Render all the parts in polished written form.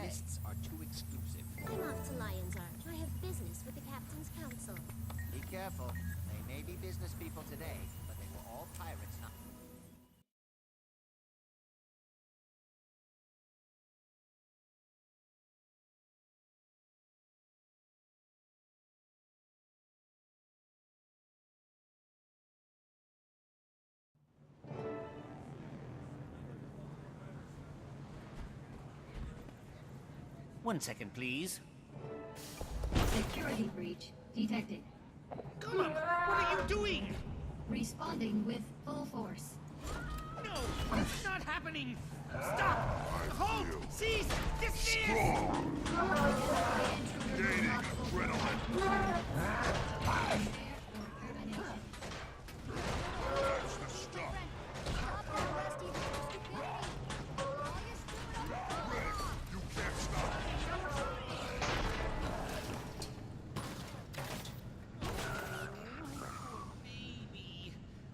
guests are too exclusive. I'm off to Lion's Arch. I have business with the Captain's Council. Be careful. They may be business people today, but they were all pirates not... One second, please. Security breach detected. Come on! What are you doing? Responding with full force. No! It's not happening! Stop! Halt! Cease! Desist! Gaining adrenaline. That's the stuff. You can't stop. Baby,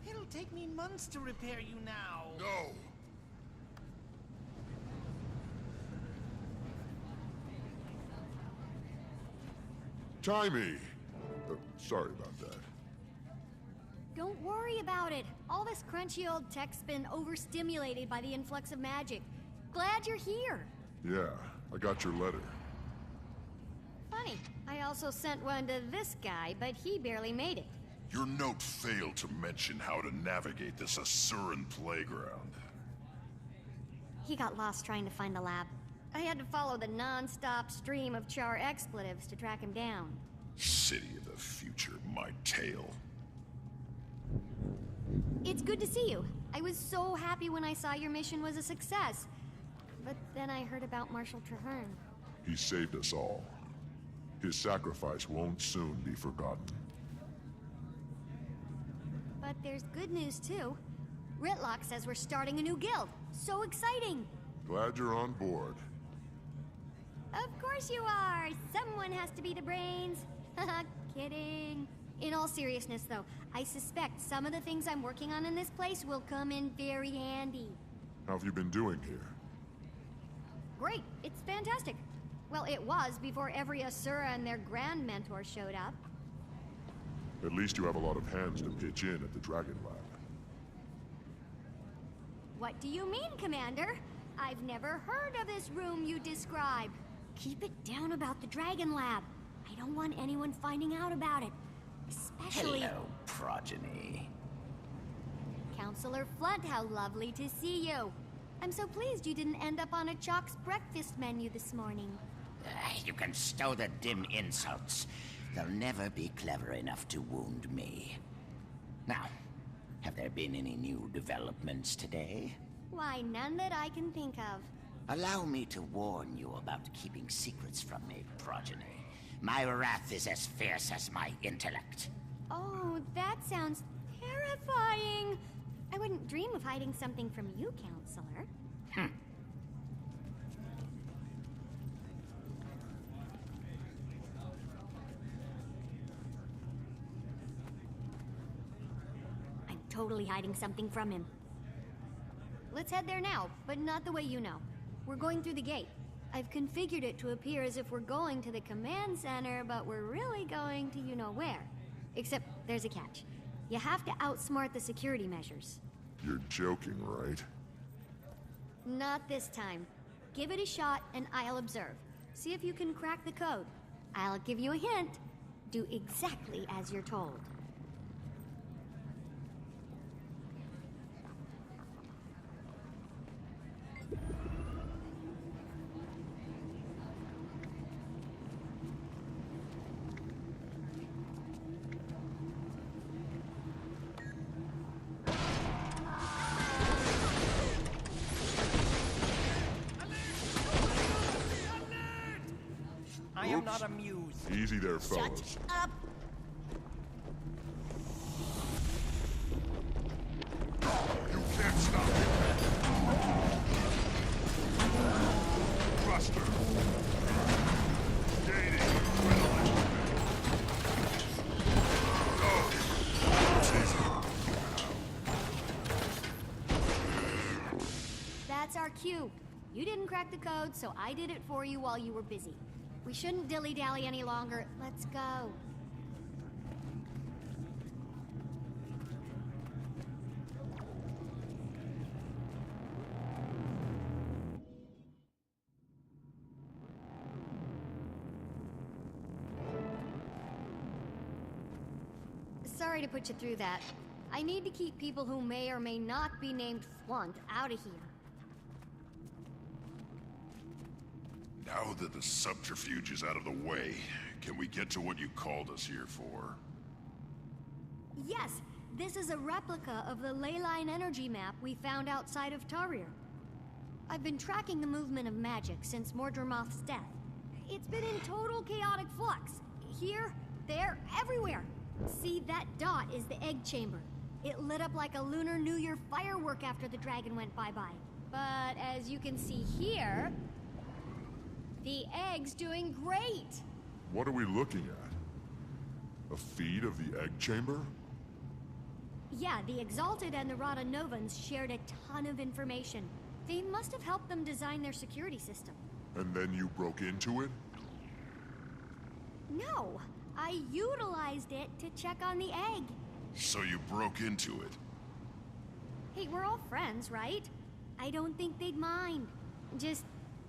it'll take me months to repair you now. No. Timey! Sorry about that. Don't worry about it. All this crunchy old tech's been overstimulated by the influx of magic. Glad you're here. Yeah, I got your letter. Funny, I also sent one to this guy, but he barely made it. Your note failed to mention how to navigate this Asuran playground. He got lost trying to find the lab. I had to follow the non-stop stream of char expletives to track him down. City of the future, my tail. It's good to see you. I was so happy when I saw your mission was a success. But then I heard about Marshal Traherne. He saved us all. His sacrifice won't soon be forgotten. But there's good news too. Ritlock says we're starting a new guild. So exciting! Glad you're on board. Of course you are! Someone has to be the brains. Haha, kidding. In all seriousness though, I suspect some of the things I'm working on in this place will come in very handy. How have you been doing here? Great, it's fantastic. Well, it was before every Asura and their grand mentor showed up. At least you have a lot of hands to pitch in at the Dragon Lab. What do you mean, Commander? I've never heard of this room you describe. Keep it down about the Dragon Lab. I don't want anyone finding out about it. Especially... Hello, progeny. Counselor Flunt, how lovely to see you. I'm so pleased you didn't end up on a Chalk's breakfast menu this morning. You can stow the dim insults. They'll never be clever enough to wound me. Now, have there been any new developments today? Why, none that I can think of. Allow me to warn you about keeping secrets from me, progeny. My wrath is as fierce as my intellect. Oh, that sounds terrifying. I wouldn't dream of hiding something from you, Counselor. I'm totally hiding something from him. Let's head there now, but not the way you know. We're going through the gate. I've configured it to appear as if we're going to the command center, but we're really going to you-know-where. Except there's a catch. You have to outsmart the security measures. You're joking, right? Not this time. Give it a shot and I'll observe. See if you can crack the code. I'll give you a hint. Do exactly as you're told. I am Oops. not amused. Easy there, fellas. Shut up! You can't stop me. Thruster. Gaining adrenaline. Oh. That's our cue. You didn't crack the code, so I did it for you while you were busy. We shouldn't dilly-dally any longer. Let's go. Sorry to put you through that. I need to keep people who may or may not be named Flunt out of here. Now that the subterfuge is out of the way, can we get to what you called us here for? Yes, this is a replica of the leyline energy map we found outside of Tarir. I've been tracking the movement of magic since Mordremoth's death. It's been in total chaotic flux. Here, there, everywhere. See, that dot is the egg chamber. It lit up like a Lunar New Year firework after the dragon went bye-bye. But as you can see here, the egg's doing great. What are we looking at? A feed of the egg chamber? Yeah, the Exalted and the Rata Novus shared a ton of information. They must have helped them design their security system. And then you broke into it? No, I utilized it to check on the egg. So you broke into it? Hey, we're all friends, right? I don't think they'd mind.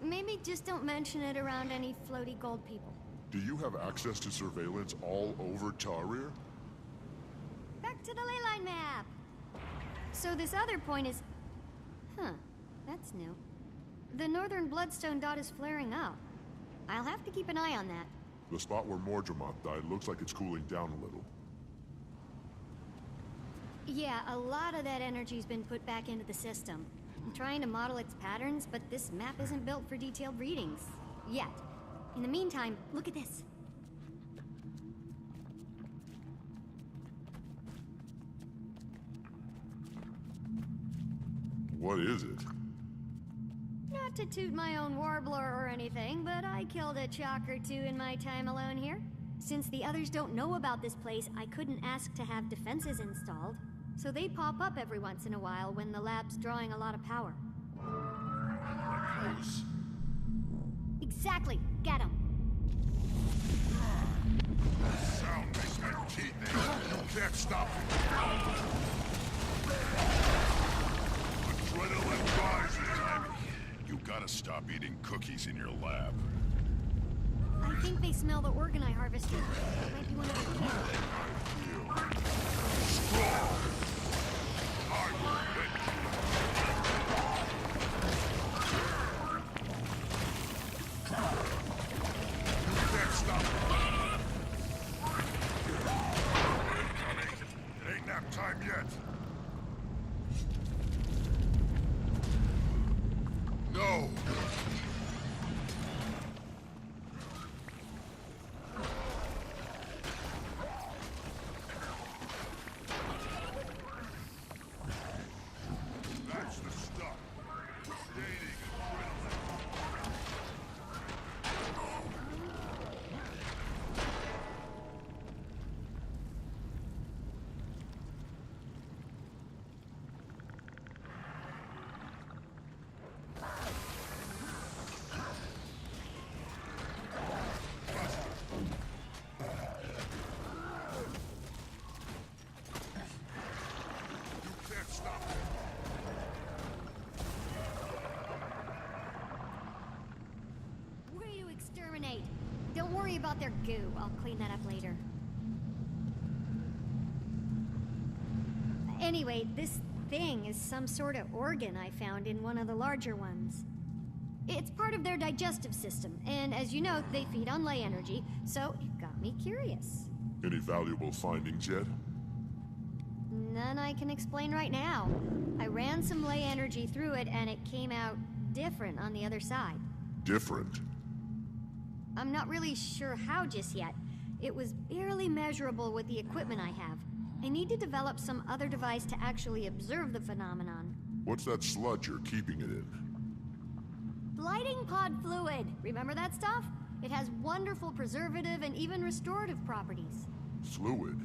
Maybe just don't mention it around any floaty gold people. Do you have access to surveillance all over Tarir? Back to the leyline map! So this other point is... Huh, that's new. The northern bloodstone dot is flaring up. I'll have to keep an eye on that. The spot where Mordremoth died looks like it's cooling down a little. Yeah, a lot of that energy's been put back into the system. I'm trying to model its patterns, but this map isn't built for detailed readings. Yet. In the meantime, look at this. What is it? Not to toot my own warbler or anything, but I killed a chalk or two in my time alone here. Since the others don't know about this place, I couldn't ask to have defenses installed. So they pop up every once in a while when the lab's drawing a lot of power. Close. Exactly. Get 'em. Sound makes my teeth ache. You can't stop me. Adrenaline rising. You gotta stop eating cookies in your lab. I think they smell the organ I harvested. It might be one of the kids. Strong. I will win. You can't stop me. It ain't nap time yet. No! That's the stuff. Creating adrenaline. You can't stop me. Where you exterminate? Don't worry about their goo. I'll clean that up later. Anyway, this thing is some sort of organ I found in one of the larger ones. It's part of their digestive system, and as you know, they feed on ley energy, so it got me curious. Any valuable findings yet? None I can explain right now. I ran some ley energy through it, and it came out different on the other side. Different. I'm not really sure how just yet. It was barely measurable with the equipment I have. I need to develop some other device to actually observe the phenomenon. What's that sludge you're keeping it in? Blighting pod fluid. Remember that stuff? It has wonderful preservative and even restorative properties. Fluid?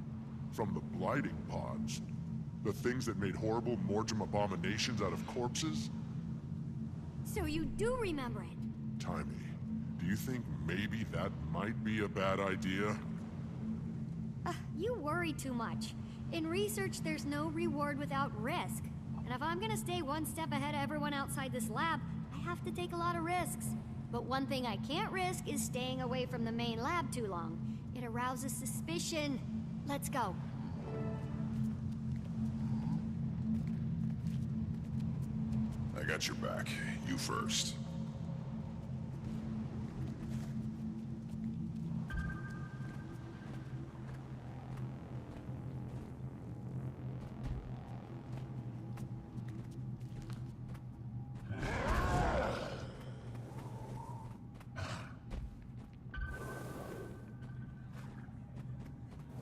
From the blighting pods? The things that made horrible Mordrim abominations out of corpses? So you do remember it. Timey, do you think maybe that might be a bad idea? You worry too much. In research, there's no reward without risk. And if I'm gonna stay one step ahead of everyone outside this lab, I have to take a lot of risks. But one thing I can't risk is staying away from the main lab too long. It arouses suspicion. Let's go. I got your back. You first.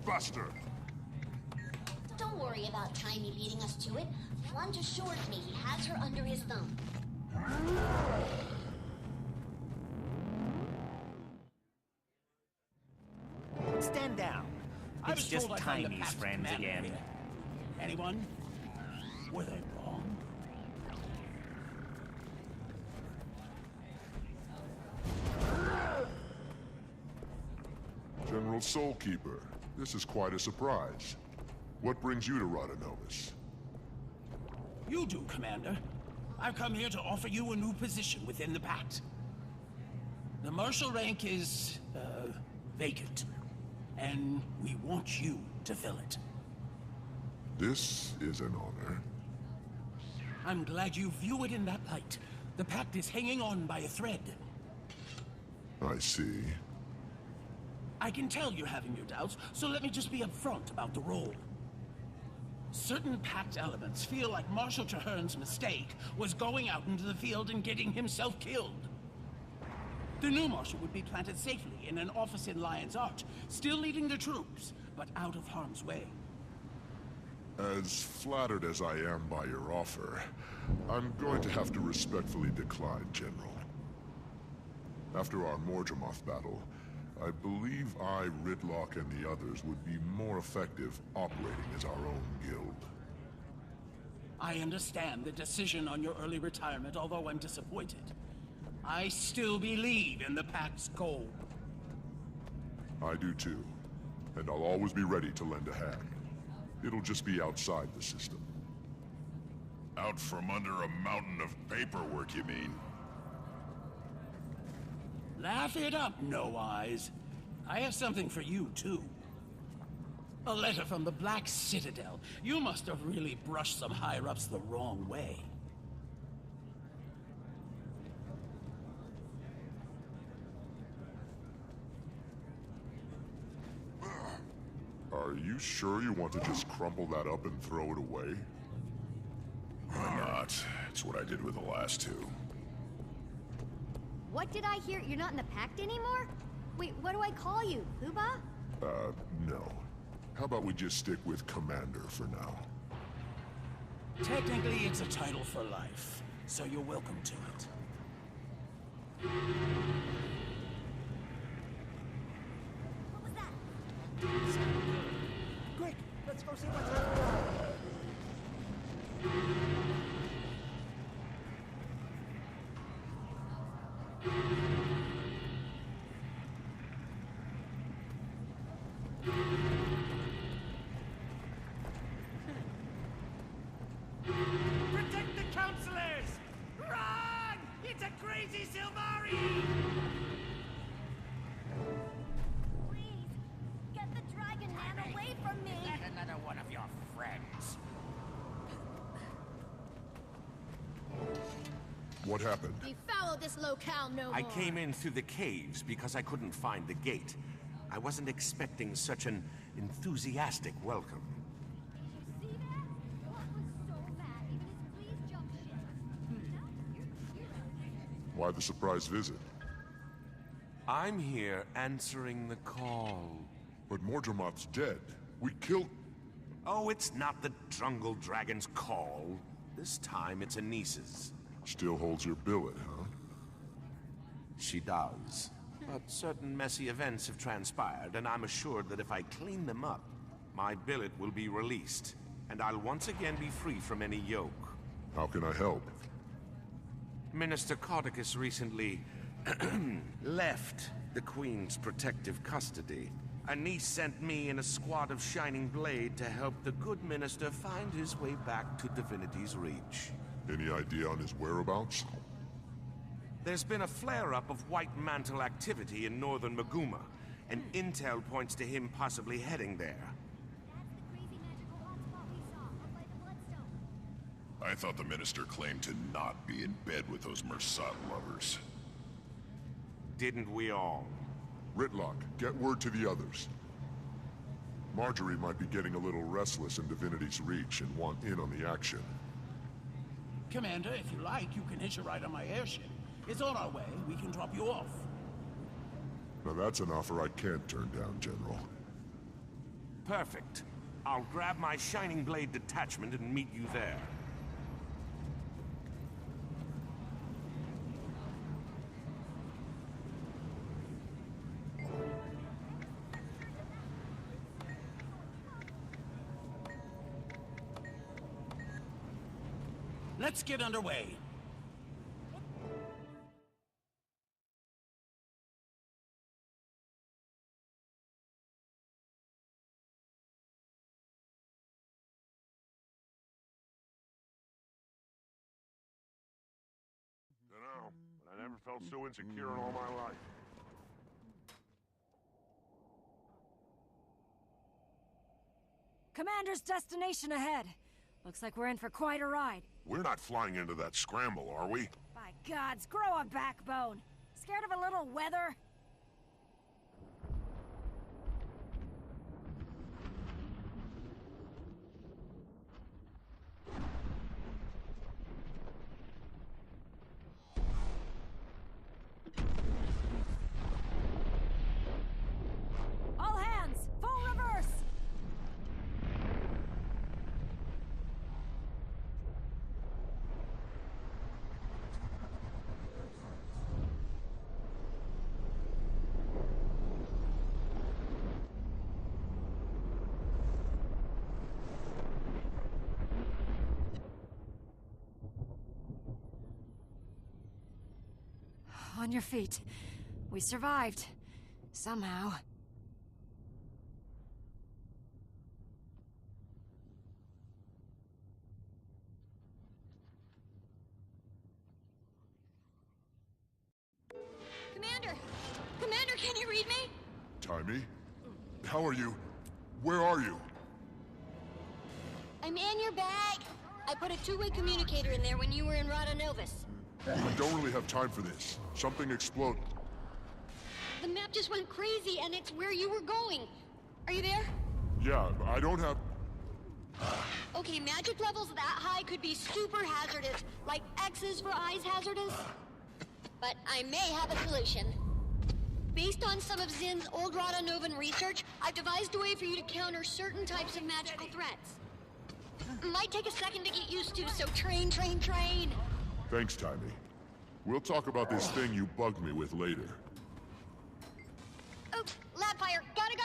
Buster! Don't worry about Timey leading us to it. Flunch assures me he has her under his thumb. Stand down. I It's was just told I found the Timey's past friends commander again. here. Anyone? Were they wrong? General Soulkeeper, this is quite a surprise. What brings you to Rata Novus? You do, Commander. I've come here to offer you a new position within the Pact. The Marshal rank is, vacant. And we want you to fill it. This is an honor. I'm glad you view it in that light. The Pact is hanging on by a thread. I see. I can tell you're having your doubts, so let me just be upfront about the role. Certain Pact elements feel like Marshal Traherne's mistake was going out into the field and getting himself killed. The new Marshal would be planted safely in an office in Lion's Arch, still leading the troops, but out of harm's way. As flattered as I am by your offer, I'm going to have to respectfully decline, General. After our Mordramoth battle, I believe I, Ridlock, and the others would be more effective operating as our own guild. I understand the decision on your early retirement, although I'm disappointed. I still believe in the Pact's goal. I do too, and I'll always be ready to lend a hand. It'll just be outside the system. Out from under a mountain of paperwork, you mean? Laugh it up, No Eyes. I have something for you, too. A letter from the Black Citadel. You must have really brushed some higher-ups the wrong way. Are you sure you want to just crumple that up and throw it away? Why not? It's what I did with the last two. What did I hear? You're not in the Pact anymore? Wait, what do I call you? Poobah? No. How about we just stick with Commander for now? Technically, it's a title for life, so you're welcome to it. What was that? Quick, let's go see what's happening. Protect the counselors! Run! It's a crazy Silvari! Please, get the Dragon Man away from me! Let another one of your friends. What happened? We follow this locale no more. I came in through the caves because I couldn't find the gate. I wasn't expecting such an enthusiastic welcome. See that? What was so mad? Even his fleas jumped ship. Why the surprise visit? I'm here answering the call. But Mordramoth's dead. We killed... Oh, it's not the Drungle Dragon's call. This time it's Anis's. Still holds your billet, huh? She does. But certain messy events have transpired, and I'm assured that if I clean them up, my billet will be released, and I'll once again be free from any yoke. How can I help? Minister Cauticus recently left the Queen's protective custody. A niece sent me and a squad of Shining Blade to help the good minister find his way back to Divinity's Reach. Any idea on his whereabouts? There's been a flare-up of White Mantle activity in northern Maguma, and intel points to him possibly heading there. I thought the minister claimed to not be in bed with those Mersat lovers. Didn't we all? Ritlock, get word to the others. Marjorie might be getting a little restless in Divinity's Reach and want in on the action. Commander, if you like, you can hitch a ride on my airship. It's on our way. We can drop you off. Now that's an offer I can't turn down, General. Perfect. I'll grab my Shining Blade detachment and meet you there. Let's get underway. Dunno, but I never felt so insecure in all my life. Commander's destination ahead. Looks like we're in for quite a ride. We're not flying into that scramble, are we? By gods, grow a backbone. Scared of a little weather? All hands, full reverse! On your feet. We survived. Somehow. Commander! Commander, can you read me? Timey? How are you? Where are you? I'm in your bag. I put a two-way communicator in there when you were in Rata Novus. I don't really have time for this. Something exploded. The map just went crazy, and it's where you were going. Are you there? Yeah, I don't have... Okay, magic levels that high could be super hazardous, like X's for eyes hazardous. But I may have a solution. Based on some of Zin's old Rata Novan research, I've devised a way for you to counter certain types of magical threats. Might take a second to get used to, so train, train, train. Thanks, Timey. We'll talk about this thing you bugged me with later. Oops, lab fire, gotta go!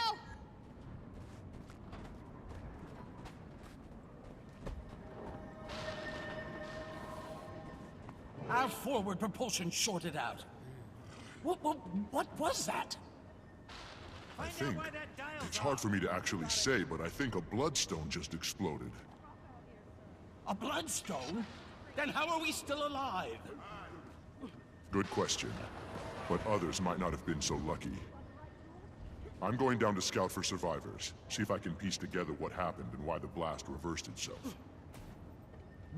Our forward propulsion shorted out. What was that? I think... It's hard for me to actually say, but I think a bloodstone just exploded. A bloodstone? Then how are we still alive? Good question. But others might not have been so lucky. I'm going down to scout for survivors, see if I can piece together what happened and why the blast reversed itself.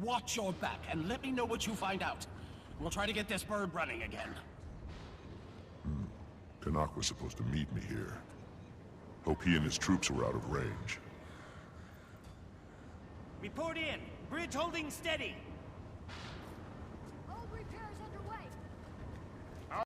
Watch your back and let me know what you find out. We'll try to get this bird running again. Canuck was supposed to meet me here. Hope he and his troops were out of range. Report in. Bridge holding steady.